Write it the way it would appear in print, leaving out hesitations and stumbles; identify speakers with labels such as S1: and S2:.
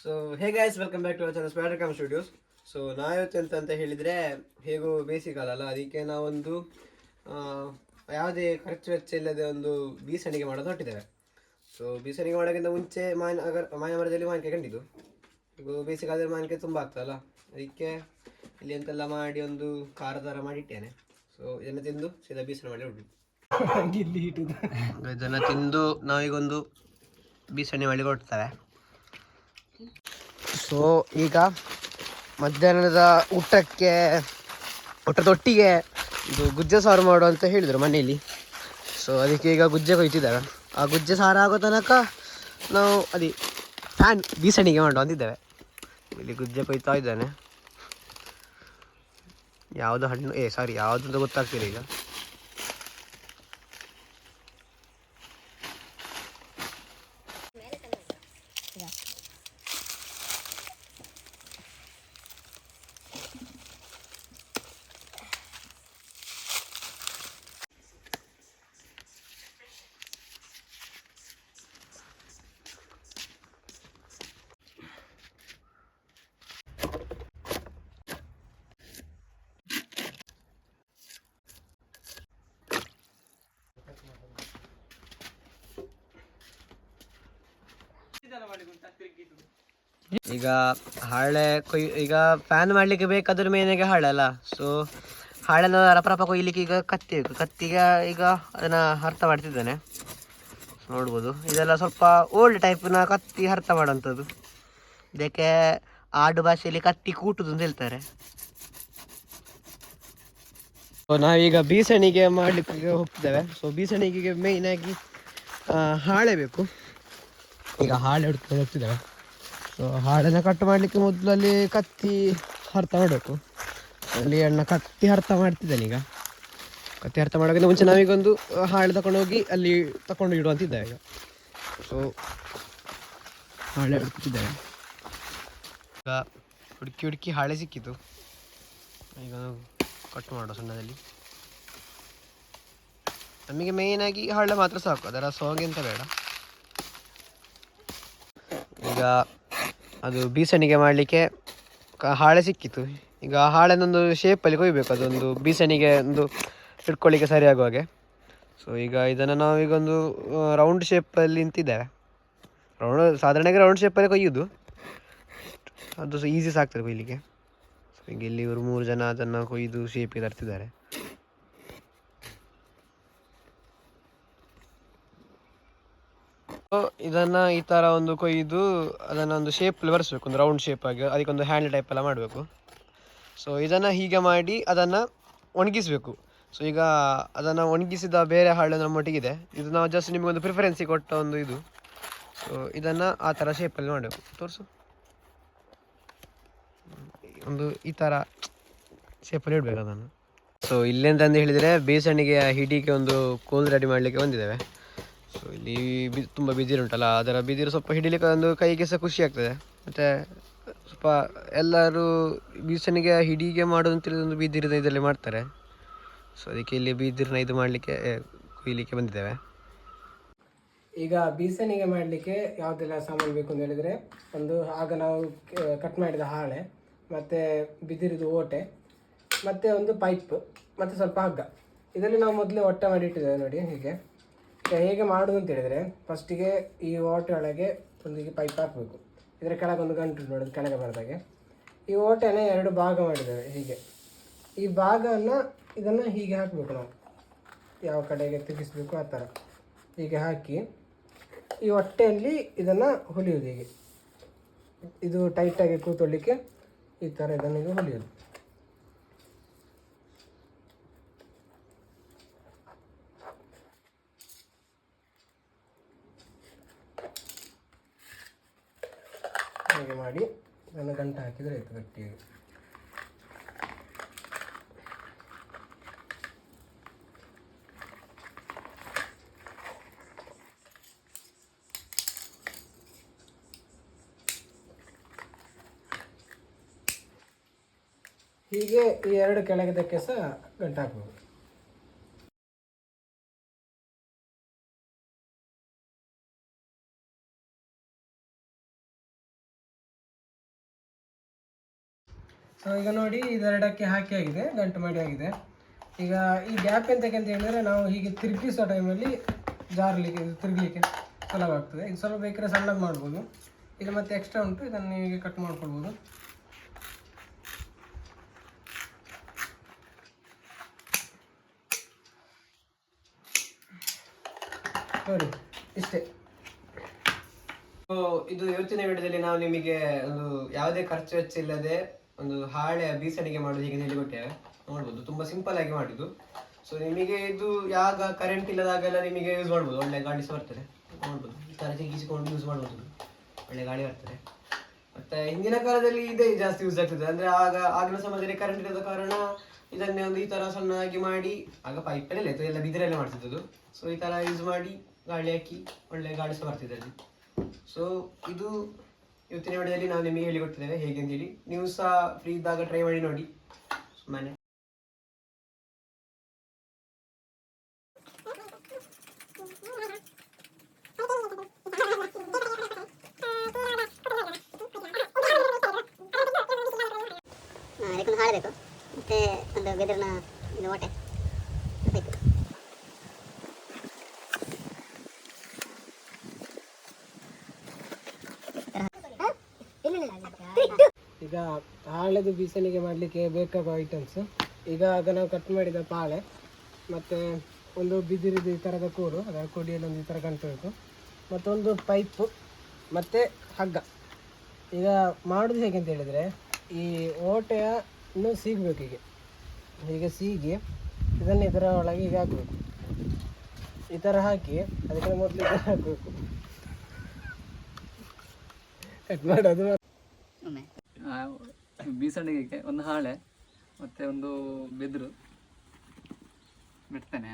S1: So hey guys, welcome back to our channel Spider Com Studios. So ನಾವಿವತ್ತು ಅಂತ ಹೇಳಿದರೆ, ಹೇಗೂ ಬೇಸಿಗೆಕಾಲ ಅಲ್ಲ, ಅದಕ್ಕೆ ನಾವೊಂದು ಯಾವುದೇ ಖರ್ಚು ವೆಚ್ಚ ಇಲ್ಲದೆ ಒಂದು ಬೀಸಣಿಗೆ ಮಾಡೋದು ಹೊಟ್ಟಿದ್ದೇವೆ. ಸೊ ಬೀಸಣಿಗೆ ಮಾಡೋಕ್ಕಿಂತ ಮುಂಚೆ ಮಾವಿನ ಮರದಲ್ಲಿ ಮಾವಿನಕಾಯಿ ಕಂಡಿದ್ದು. ಈಗ ಬೇಸಿಗೆಕಾಲದಲ್ಲಿ ಮಾವಿನಕಾಯಿ ತುಂಬ ಆಗ್ತದಲ್ಲ, ಅದಕ್ಕೆ ಇಲ್ಲಿ ಅಂತೆಲ್ಲ ಮಾಡಿ ಒಂದು ಖಾರ ಥರ ಮಾಡಿಟ್ಟೇನೆ. ಸೊ ಇದನ್ನು ತಿಂದು ಸೀದಾ ಬೀಸಣಿ ಮಾಡಿ ಹೊರಡು. ಇದನ್ನು ತಿಂದು ನಾವೀಗೊಂದು ಬೀಸಣಿ ಮಾಡಿ ಹೊರಡ್ತೇವೆ. ಸೊ ಈಗ ಮಧ್ಯಾಹ್ನದ ಊಟದೊಟ್ಟಿಗೆ ಇದು ಗುಜ್ಜೆ ಸಾರು ಮಾಡು ಅಂತ ಹೇಳಿದರು ಮನೆಯಲ್ಲಿ. ಸೊ ಅದಕ್ಕೆ ಈಗ ಗುಜ್ಜೆ ಕೊಯ್ತಿದ್ದೇವೆ. ಆ ಗುಜ್ಜೆ ಸಾರು ಆಗೋ ತನಕ ನಾವು ಬೀಸಣಿಗೆ ಮಾಡುವ ಅಂತಿದ್ದೇವೆ. ಇಲ್ಲಿ ಗುಜ್ಜೆ ಕೊಯ್ತಾ ಇದ್ದಾನೆ. ಯಾವುದು ಹಣ್ಣು ಯಾವುದು ಅಂತ ಗೊತ್ತಾಗ್ತಿಲ್ಲ ಈಗ. ಈಗ ಈಗ ಫ್ಯಾನ್ ಮಾಡಲಿಕ್ಕೆ ಬೇಕಾದ್ರೆ ಮೇನಾಗಿ ಹಾಳೆ ಅಲ್ಲ. ಸೊ ಹಾಳೆನ ರಪರಪ ಕೊಯ್ಲಿಕ್ಕೆ ಈಗ ಕತ್ತಿ ಬೇಕು. ಕತ್ತಿಗೆ ಈಗ ಅದನ್ನು ಅರ್ಥ ಮಾಡ್ತಿದ್ದಾನೆ, ನೋಡ್ಬೋದು. ಇದೆಲ್ಲ ಸ್ವಲ್ಪ ಓಲ್ಡ್ ಟೈಪ್ನ ಕತ್ತಿ ಅರ್ಥ ಮಾಡೋಂಥದ್ದು. ಇದಕ್ಕೆ ಆಡು ಭಾಷೆಯಲ್ಲಿ ಕತ್ತಿ ಕೂಟುದು ಅಂತ ಹೇಳ್ತಾರೆ. ನಾವೀಗ ಬೀಸಣಿಗೆ ಮಾಡಲಿಕ್ಕೆ ಹೋಗ್ತಿದ್ದೇವೆ. ಸೊ ಬೀಸಣಿಗೆಗೆ ಮೇಯ್ನಾಗಿ ಹಾಳೆ ಬೇಕು. ಈಗ ಹಾಳೆ ಹುಡ್ಕೊಂಡು ಹೋಗ್ತಿದ್ದೇವೆ. ಸೊ ಹಾಳೆನ ಕಟ್ ಮಾಡಲಿಕ್ಕೆ ಮೊದಲಲ್ಲಿ ಕತ್ತಿ ಅರ್ಥ ಮಾಡಬೇಕು. ಅಲ್ಲಿ ಅಣ್ಣ ಕತ್ತಿ ಅರ್ಥ ಮಾಡ್ತಿದ್ದಾನೆ. ಈಗ ಕತ್ತಿ ಅರ್ಥ ಮಾಡೋಕ್ಕಿಂತ ಮುಂಚೆ ನಾವೀಗೊಂದು ಹಾಳೆ ತಗೊಂಡು ಹೋಗಿ ಅಲ್ಲಿ ತಗೊಂಡು ಇಡುವಂತಿದ್ದೇವೆ. ಈಗ ಸೊ ಹಾಳೆ ಹುಡುಕ್ತಿದ್ದೇವೆ. ಈಗ ಹುಡುಕಿ ಹಾಳೆ ಸಿಕ್ಕಿತು. ಈಗ ಕಟ್ ಮಾಡೋ ಸಣ್ಣದಲ್ಲಿ. ನಮಗೆ ಮೇಯ್ನಾಗಿ ಹಾಳೆ ಮಾತ್ರ ಸಾಕು, ಅದರ ಸೋಗೆ ಅಂತ ಬೇಡ. ಈಗ ಅದು ಬೀಸಣಿಗೆ ಮಾಡಲಿಕ್ಕೆ ಹಾಳೆ ಸಿಕ್ಕಿತು. ಈಗ ಹಾಳೆನೊಂದು ಶೇಪಲ್ಲಿ ಕೊಯ್ಬೇಕು, ಅದೊಂದು ಬೀಸಣಿಗೆ ಒಂದು ಇಟ್ಕೊಳ್ಳಿಕ್ಕೆ ಸರಿ ಆಗುವ ಹಾಗೆ. ಸೊ ಈಗ ಇದನ್ನು ನಾವೀಗ ಒಂದು ರೌಂಡ್ ಶೇಪಲ್ಲಿ ನಿಂತಿದ್ದೇವೆ. ಸಾಧಾರಣವಾಗಿ ರೌಂಡ್ ಶೇಪಲ್ಲಿ ಕೊಯ್ಯೋದು, ಅದು ಈಸಿ ಸಾಕ್ತದೆ ಕೊಯ್ಲಿಕ್ಕೆ. ಸೊ ಈಗ ಇಲ್ಲಿ ಇವರು 3 ಜನ ಅದನ್ನು ಕೊಯ್ದು ಶೇಪಿಗೆ ತರ್ತಿದ್ದಾರೆ. ಇದನ್ನು ಈ ಥರ ಒಂದು ಕೊಯ್ದು ಅದನ್ನು ಒಂದು ಶೇಪಲ್ಲಿ ಬರೆಸ್ಬೇಕು, ಒಂದು ರೌಂಡ್ ಶೇಪ್ ಆಗಿ. ಅದಕ್ಕೊಂದು ಹ್ಯಾಂಡ್ ಟೈಪ್ ಎಲ್ಲ ಮಾಡಬೇಕು. ಸೊ ಇದನ್ನು ಹೀಗೆ ಮಾಡಿ ಅದನ್ನು ಒಣಗಿಸಬೇಕು. ಸೊ ಈಗ ಅದನ್ನು ಒಣಗಿಸಿದ ಬೇರೆ ಹಾಳೆ ನಮ್ಮೊಟ್ಟಿಗಿದೆ. ಇದು ನಾವು ಜಸ್ಟ್ ನಿಮಗೊಂದು ಪ್ರಿಫರೆನ್ಸಿಗೆ ಕೊಟ್ಟ ಒಂದು ಇದು. ಸೊ ಇದನ್ನು ಆ ಥರ ಶೇಪಲ್ಲಿ ಮಾಡಬೇಕು. ತೋರಿಸು. ಒಂದು ಈ ಥರ ಶೇಪಲ್ಲಿ ಇಡಬೇಕು ಅದನ್ನು. ಸೊ ಇಲ್ಲೆಂತಂದು ಹೇಳಿದರೆ ಬೇಸಣಿಗೆ ಹಿಡಿಗೆ ಒಂದು ಕೋಲ್ ರೆಡಿ ಮಾಡಲಿಕ್ಕೆ ಬಂದಿದ್ದೇವೆ. ಸೊ ಇಲ್ಲಿ ತುಂಬ ಬಿದಿರು ಉಂಟಲ್ಲ, ಅದರ ಬಿದಿರು ಸ್ವಲ್ಪ ಹಿಡಿಲಿಕ್ಕೆ ಒಂದು ಕೈಗೆ ಸಹ ಖುಷಿ ಆಗ್ತದೆ. ಮತ್ತು ಸ್ವಲ್ಪ ಎಲ್ಲರೂ ಬೀಸಣಿಗೆ ಹಿಡಿಗೆ ಮಾಡೋದು ಅಂತೇಳಿ ಒಂದು ಬಿದಿರಿನ ಇದರಲ್ಲಿ ಮಾಡ್ತಾರೆ. ಸೊ ಅದಕ್ಕೆ ಇಲ್ಲಿ ಬಿದಿರನ್ನ ಇದು ಮಾಡಲಿಕ್ಕೆ ಕೊಯ್ಲಿಕ್ಕೆ ಬಂದಿದ್ದೇವೆ.
S2: ಈಗ ಬೀಸಣಿಗೆ ಮಾಡಲಿಕ್ಕೆ ಯಾವುದೆಲ್ಲ ಸಾಮಾನು ಬೇಕು ಅಂತ ಹೇಳಿದರೆ, ಆಗ ನಾವು ಕಟ್ ಮಾಡಿದ ಹಾಳೆ, ಮತ್ತು ಬಿದಿರಿದು ಓಟೆ, ಮತ್ತು ಒಂದು ಪೈಪ್, ಮತ್ತು ಸ್ವಲ್ಪ ಹಗ್ಗ. ಇದರಲ್ಲಿ ನಾವು ಮೊದಲೇ ಒಟ್ಟೆ ಮಾಡಿ ಇಟ್ಟಿದ್ದೇವೆ ನೋಡಿ. ಹೇಗೆ ಮಾಡೋದು ಅಂತ ಹೇಳಿದರೆ, ಫಸ್ಟಿಗೆ ಈ ಓಟೆ ಒಳಗೆ ಒಂದು ಪೈಪ್ ಹಾಕಬೇಕು. ಇದರ ಕೆಳಗೊಂದು ಗಂಟು ನೋಡೋದು ಕೆಳಗೆ ಬರೆದಾಗೆ. ಈ ಓಟೆನ 2 ಭಾಗ ಮಾಡಿದ್ದೇವೆ. ಈ ಇದನ್ನು ಹೀಗೆ ಹಾಕಬೇಕು. ನಾವು ಯಾವ ಕಡೆಗೆ ತಿರುಗಿಸ್ಬೇಕು ಆ ಥರ ಹೀಗೆ ಹಾಕಿ ಈ ಹೊಟ್ಟೆಯಲ್ಲಿ ಇದನ್ನು ಹೊಲಿಯೋದು. ಇದು ಟೈಟಾಗಿ ಕೂತ್ಕೊಳ್ಳಿಕ್ಕೆ ಈ ಥರ ಇದನ್ನು ಈಗ ಹೊಲಿಯೋದು. ಹಾಗೆ ಮಾಡಿ ಇದನ್ನು ಗಂಟು ಹಾಕಿದರೆ ಆಯಿತು ಗಟ್ಟಿಯಾಗಿ. ಹೀಗೆ ಈ 2 ಕೆಳಗಿದ್ದಕ್ಕೆ ಸಹ ಗಂಟು ಹಾಕಬೇಕು. ಸೊ ಈಗ ನೋಡಿ ಇದೆರಡಕ್ಕೆ ಹಾಕಿ ಆಗಿದೆ, ಗಂಟು ಮಾಡಿ ಆಗಿದೆ. ಈಗ ಈ ಗ್ಯಾಪ್ ಎಂತಕ್ಕೆ ಅಂತ ಹೇಳಿದ್ರೆ ನಾವು ಹೀಗೆ ತಿರುಗಿಸೋ ಟೈಮಲ್ಲಿ ಜಾರಲಿಕ್ಕೆ ತಿರುಗಲಿಕ್ಕೆ ಸುಲಭ ಆಗ್ತದೆ. ಇದು ಸ್ವಲ್ಪ ಬೇಕಾದ್ರೆ ಸಣ್ಣಗೆ ಮಾಡ್ಬೋದು. ಇದು ಮತ್ತೆ ಎಕ್ಸ್ಟ್ರಾ ಉಂಟು, ಇದನ್ನು ಹೀಗೆ ಕಟ್ ಮಾಡ್ಕೊಳ್ಬೋದು. ನೋಡಿ ಇಷ್ಟೇ.
S1: ಇದು ಇವತ್ತಿನ ವಿಡಿಯೋದಲ್ಲಿ ನಾವು ನಿಮಗೆ ಒಂದು ಯಾವುದೇ ಖರ್ಚು ವೆಚ್ಚ ಇಲ್ಲದೆ ಒಂದು ಹಾಳೆ ಬೀಸಣಿಗೆ ಮಾಡೋದು ಹೀಗೆ ಹೇಳಿಕೊಟ್ಟೇವೆ. ನೋಡ್ಬೋದು, ತುಂಬಾ ಸಿಂಪಲ್ ಆಗಿ ಮಾಡಿದ್ದು. ಸೊ ನಿಮಗೆ ಇದು ಯಾವಾಗ ಕರೆಂಟ್ ಇಲ್ಲದಾಗೆಲ್ಲ ನಿಮಗೆ ಯೂಸ್ ಮಾಡ್ಬೋದು, ಒಳ್ಳೆ ಗಾಳಿ ಸಹ ಬರ್ತದೆ. ನೋಡ್ಬೋದು, ಈ ಥರ ತಿರುಗಿಸಿಕೊಂಡು ಯೂಸ್ ಮಾಡ್ಬೋದು, ಒಳ್ಳೆ ಗಾಳಿ ಬರ್ತದೆ. ಮತ್ತೆ ಹಿಂದಿನ ಕಾಲದಲ್ಲಿ ಇದೇ ಜಾಸ್ತಿ ಯೂಸ್ ಆಗ್ತದೆ. ಅಂದ್ರೆ ಆಗಿನ ಸಮಯದಲ್ಲಿ ಕರೆಂಟ್ ಇಲ್ಲದ ಕಾರಣ ಇದನ್ನೇ ಒಂದು ಈ ತರ ಸಣ್ಣದಾಗಿ ಮಾಡಿ, ಆಗ ಪೈಪಲ್ಲೇ ಇತ್ತು, ಎಲ್ಲ ಬಿದಿರಲ್ಲೇ ಮಾಡ್ತಿದ್ದದು. ಸೊ ಈ ತರ ಯೂಸ್ ಮಾಡಿ ಗಾಳಿ ಹಾಕಿ ಒಳ್ಳೆ ಗಾಳಿ ಸಹ ಬರ್ತಿದೆ ಅಲ್ಲಿ. ಸೊ ಇದು ಇವತ್ತಿನ ವಿಡಿಯೋದಲ್ಲಿ ನಾವು ನಿಮಗೆ ಹೇಳಿಕೊಟ್ಟಿದ್ದೇವೆ ಹೇಗೆ ಅಂತೇಳಿ. ನೀವು ಸಹ ಫ್ರೀ ಇದ್ದಾಗ ಟ್ರೈ ಮಾಡಿ ನೋಡಿ. ಮನೆ
S3: ಅದಕ್ಕೊಂದು ಹಾಳೆ ಬೇಕು, ಮತ್ತು ಒಂದು ಬೆದರಿನ ಇದು ಓಟೆ ಬೇಕು.
S2: ಈಗ ಹಾಳೆದು ಬೀಸಣಿಗೆ ಮಾಡಲಿಕ್ಕೆ ಬೇಕಾಗುವ ಐಟಮ್ಸ್, ಈಗ ನಾವು ಕಟ್ ಮಾಡಿದ ಪಾಳೆ, ಮತ್ತು ಒಂದು ಬಿದಿರಿದು ಈ ಥರದ ಕೂಡು, ಅದರ ಕೊಡಿಯಲ್ಲಿ ಒಂದು ಈ ಥರ ಗಂಟು ಬೇಕು, ಮತ್ತೊಂದು ಪೈಪು ಮತ್ತು ಹಗ್ಗ. ಈಗ ಮಾಡೋದು ಹೇಗೆ ಅಂತ ಹೇಳಿದರೆ, ಈ ಓಟೆಯ ಇನ್ನೂ ಸೀಗಬೇಕು. ಹೀಗೆ ಸೀಗಿ ಇದನ್ನು ಇದರ ಒಳಗೆ ಹೀಗೆ ಹಾಕಬೇಕು. ಈ ಥರ ಹಾಕಿ ಅದಕ್ಕೆ ಮೊದಲು ಇದನ್ನು ಹಾಕಬೇಕು, ಕಟ್ ಮಾಡೋದು.
S4: ಬೀಸಣಿಗೆಗೆ ಒಂದು ಹಾಳೆ ಮತ್ತು ಒಂದು ಬೆದರು ಬಿಡ್ತೇನೆ.